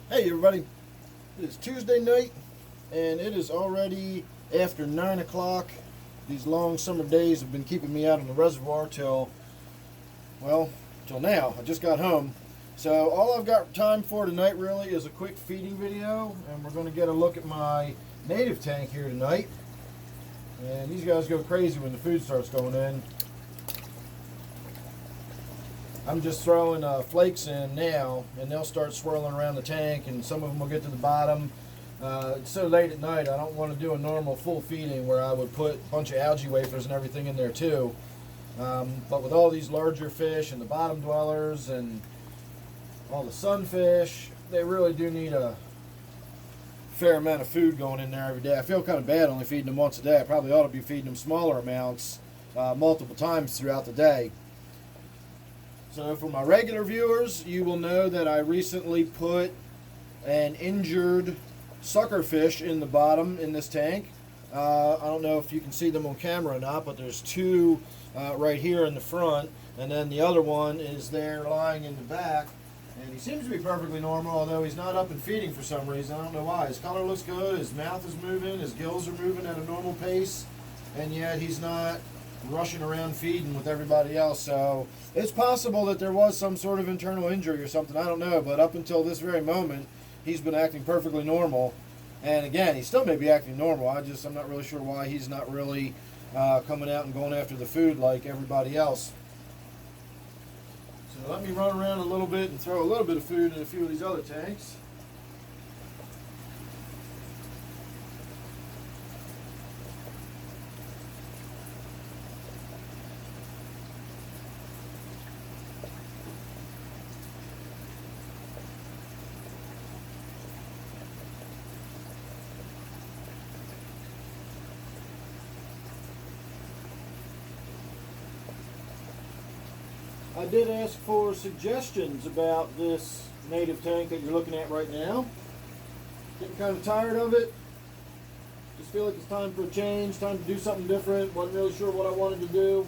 Hey everybody, it's Tuesday night and it is already after 9 o'clock. These long summer days have been keeping me out on the reservoir till now. I just got home. So all I've got time for tonight really is a quick feeding video, and we're going to get a look at my native tank here tonight. And these guys go crazy when the food starts going in. I'm just throwing flakes in now, and they'll start swirling around the tank, and some of them will get to the bottom. It's so late at night, I don't want to do a normal full feeding where I would put a bunch of algae wafers and everything in there too. But with all these larger fish and the bottom dwellers and all the sunfish, they really do need a fair amount of food going in there every day. I feel kind of bad only feeding them once a day. I probably ought to be feeding them smaller amounts multiple times throughout the day. So for my regular viewers, you will know that I recently put an injured sucker fish in the bottom in this tank. I don't know if you can see them on camera or not, but there's two right here in the front, and then the other one is there lying in the back. And he seems to be perfectly normal, although he's not up and feeding for some reason. I don't know why. His color looks good, his mouth is moving, his gills are moving at a normal pace, and yet he's not rushing around feeding with everybody else. So it's possible that there was some sort of internal injury or something. I don't know, but up until this very moment, he's been acting perfectly normal. And again, he still may be acting normal. I'm not really sure why he's not really coming out and going after the food like everybody else. So let me run around a little bit and throw a little bit of food in a few of these other tanks. I did ask for suggestions about this native tank that you're looking at right now. Getting kind of tired of it. Just feel like it's time for a change, time to do something different. Wasn't really sure what I wanted to do,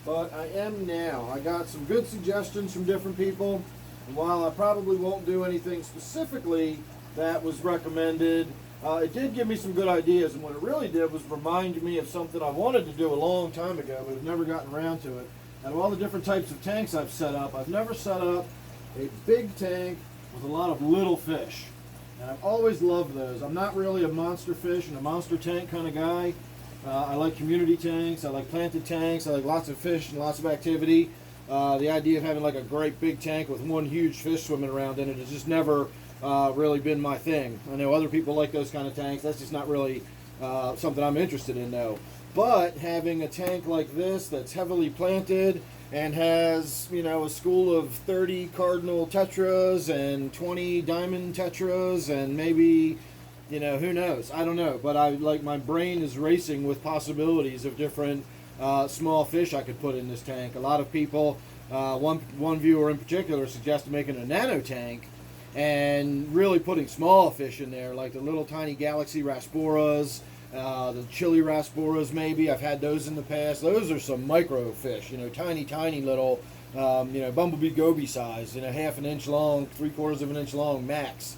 but I am now. I got some good suggestions from different people, and while I probably won't do anything specifically that was recommended, it did give me some good ideas, and what it really did was remind me of something I wanted to do a long time ago, but have never gotten around to it. Out of all the different types of tanks I've set up, I've never set up a big tank with a lot of little fish. And I've always loved those. I'm not really a monster fish and a monster tank kind of guy. I like community tanks, I like planted tanks, I like lots of fish and lots of activity. The idea of having like a great big tank with one huge fish swimming around in it has just never really been my thing. I know other people like those kind of tanks. That's just not really something I'm interested in though. But having a tank like this that's heavily planted and has, a school of 30 cardinal tetras and 20 diamond tetras and maybe, who knows? I don't know. But my brain is racing with possibilities of different small fish I could put in this tank. A lot of people, one viewer in particular, suggested making a nano tank and really putting small fish in there, like the little tiny galaxy rasboras, the chili rasboras maybe. I've had those in the past. Those are some micro fish, tiny little, bumblebee goby size, half an inch long, 3/4 of an inch long max.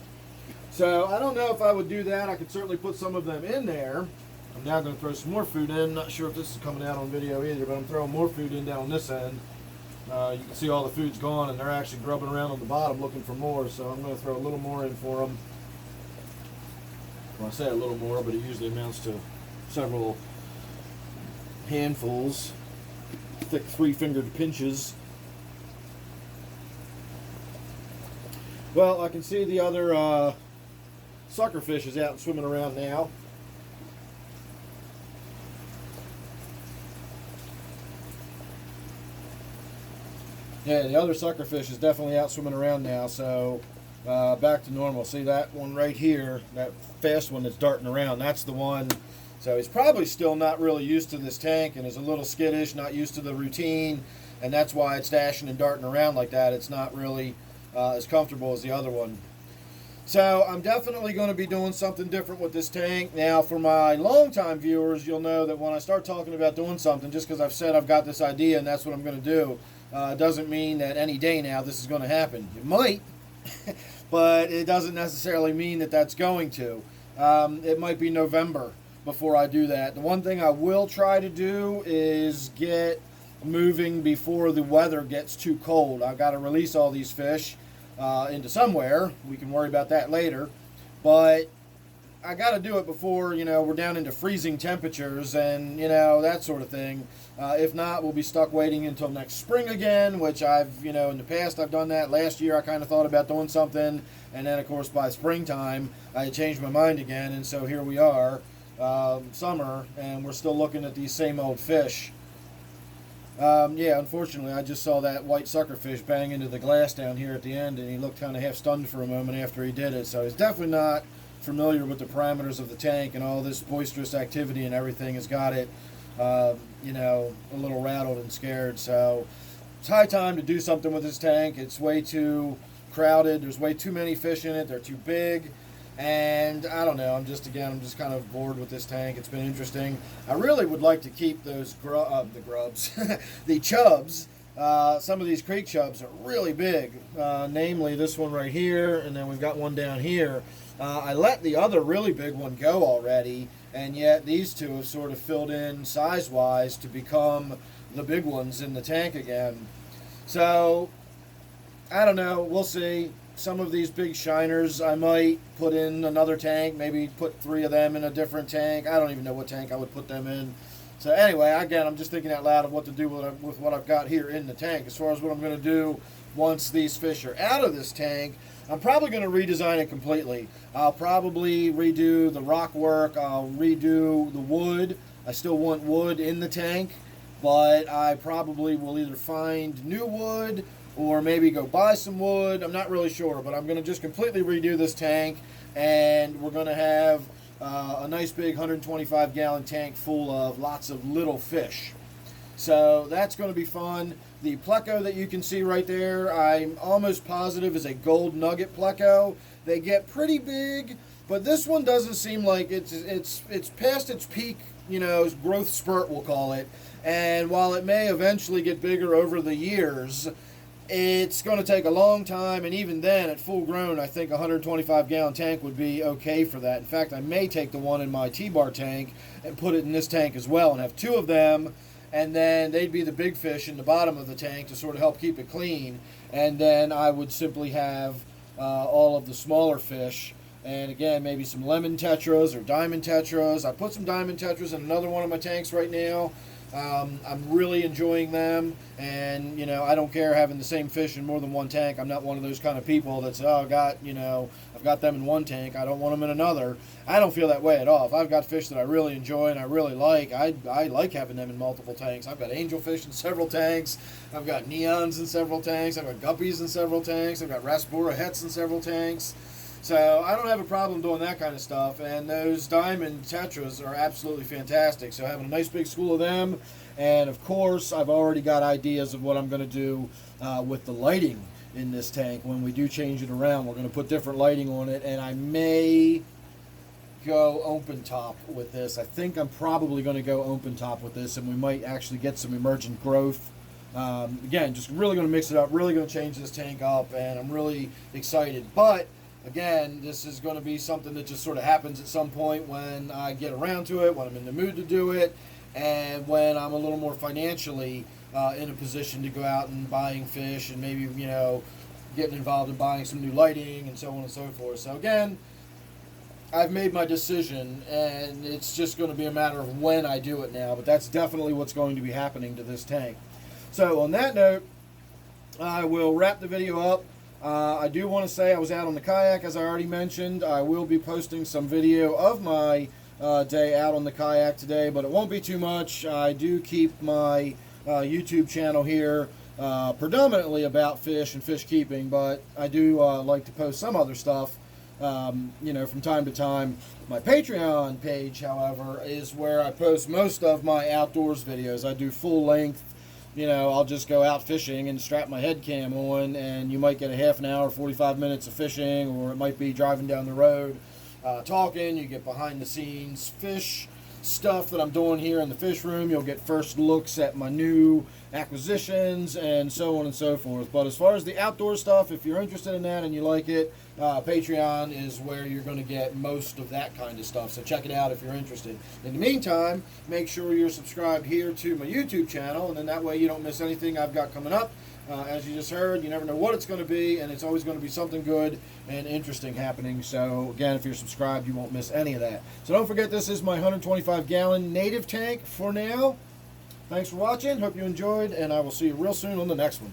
So I don't know if I would do that. I could certainly put some of them in there. I'm now going to throw some more food in. Not sure if this is coming out on video either, but I'm throwing more food in down this end. You can see all the food's gone, and they're actually grubbing around on the bottom looking for more, so I'm going to throw a little more in for them. Well, I say a little more, but it usually amounts to several handfuls, thick three-fingered pinches. Well, I can see the other sucker fish is out and swimming around now. Yeah, the other sucker fish is definitely out swimming around now, so back to normal. See that one right here, that fast one that's darting around, that's the one. So he's probably still not really used to this tank and is a little skittish, not used to the routine, and that's why it's dashing and darting around like that. It's not really as comfortable as the other one. So I'm definitely going to be doing something different with this tank. Now, for my longtime viewers, you'll know that when I start talking about doing something, just because I've said I've got this idea and that's what I'm going to do, doesn't mean that any day now this is going to happen. It might, but it doesn't necessarily mean that that's going to. It might be November before I do that. The one thing I will try to do is get moving before the weather gets too cold. I've got to release all these fish into somewhere. We can worry about that later. But I got to do it before, we're down into freezing temperatures and, that sort of thing. If not, we'll be stuck waiting until next spring again, which I've, in the past I've done that. Last year I kind of thought about doing something, and then, of course, by springtime I changed my mind again, and so here we are, summer, and we're still looking at these same old fish. Yeah, unfortunately, I just saw that white suckerfish bang into the glass down here at the end, and he looked kind of half stunned for a moment after he did it, so he's definitely not familiar with the parameters of the tank, and all this boisterous activity and everything has got it, a little rattled and scared. So it's high time to do something with this tank. It's way too crowded. There's way too many fish in it. They're too big. And I don't know. I'm just kind of bored with this tank. It's been interesting. I really would like to keep those the grubs, the chubs. Some of these creek chubs are really big, namely this one right here, and then we've got one down here. I let the other really big one go already, and yet these two have sort of filled in size-wise to become the big ones in the tank again. So, I don't know. We'll see. Some of these big shiners I might put in another tank, maybe put 3 of them in a different tank. I don't even know what tank I would put them in. So anyway, again, I'm just thinking out loud of what to do with what I've got here in the tank. As far as what I'm going to do once these fish are out of this tank, I'm probably going to redesign it completely. I'll probably redo the rock work. I'll redo the wood. I still want wood in the tank, but I probably will either find new wood or maybe go buy some wood. I'm not really sure, but I'm going to just completely redo this tank, and we're going to have a nice big 125-gallon tank full of lots of little fish. So that's going to be fun. The pleco that you can see right there, I'm almost positive is a gold nugget pleco. They get pretty big, but this one doesn't seem like it's past its peak, growth spurt, we'll call it. And while it may eventually get bigger over the years, it's going to take a long time, and even then, at full grown, I think a 125-gallon tank would be okay for that. In fact, I may take the one in my T-bar tank and put it in this tank as well and have 2 of them, and then they'd be the big fish in the bottom of the tank to sort of help keep it clean, and then I would simply have all of the smaller fish, and again, maybe some lemon tetras or diamond tetras. I put some diamond tetras in another one of my tanks right now. I'm really enjoying them, and I don't care having the same fish in more than one tank. I'm not one of those kind of people that's I've got them in one tank, I don't want them in another. I don't feel that way at all. If I've got fish that I really enjoy and I really like, I like having them in multiple tanks. I've got angelfish in several tanks. I've got neons in several tanks. I've got guppies in several tanks. I've got rasbora hets in several tanks. So I don't have a problem doing that kind of stuff, and those diamond tetras are absolutely fantastic. So having a nice big school of them, and of course I've already got ideas of what I'm going to do with the lighting in this tank. When we do change it around, we're going to put different lighting on it, and I may go open top with this. I think I'm probably going to go open top with this, and we might actually get some emergent growth. Again, just really going to mix it up, really going to change this tank up, and I'm really excited. But again, this is going to be something that just sort of happens at some point when I get around to it, when I'm in the mood to do it, and when I'm a little more financially in a position to go out and buying fish and maybe, getting involved in buying some new lighting and so on and so forth. So again, I've made my decision, and it's just going to be a matter of when I do it now, but that's definitely what's going to be happening to this tank. So on that note, I will wrap the video up. I do want to say I was out on the kayak, as I already mentioned. I will be posting some video of my day out on the kayak today, but it won't be too much. I do keep my YouTube channel here predominantly about fish and fish keeping, but I do like to post some other stuff, from time to time. My Patreon page, however, is where I post most of my outdoors videos. I do full length. I'll just go out fishing and strap my head cam on, and you might get a half an hour, 45 minutes of fishing, or it might be driving down the road, talking. You get behind the scenes fish stuff that I'm doing here in the fish room. You'll get first looks at my new acquisitions and so on and so forth. But as far as the outdoor stuff, if you're interested in that and you like it, Patreon is where you're going to get most of that kind of stuff. So check it out if you're interested. In the meantime, make sure you're subscribed here to my YouTube channel, and then that way you don't miss anything I've got coming up. As you just heard, you never know what it's going to be, and it's always going to be something good and interesting happening. So again, if you're subscribed, you won't miss any of that. So don't forget, this is my 125-gallon native tank for now. Thanks for watching. Hope you enjoyed, and I will see you real soon on the next one.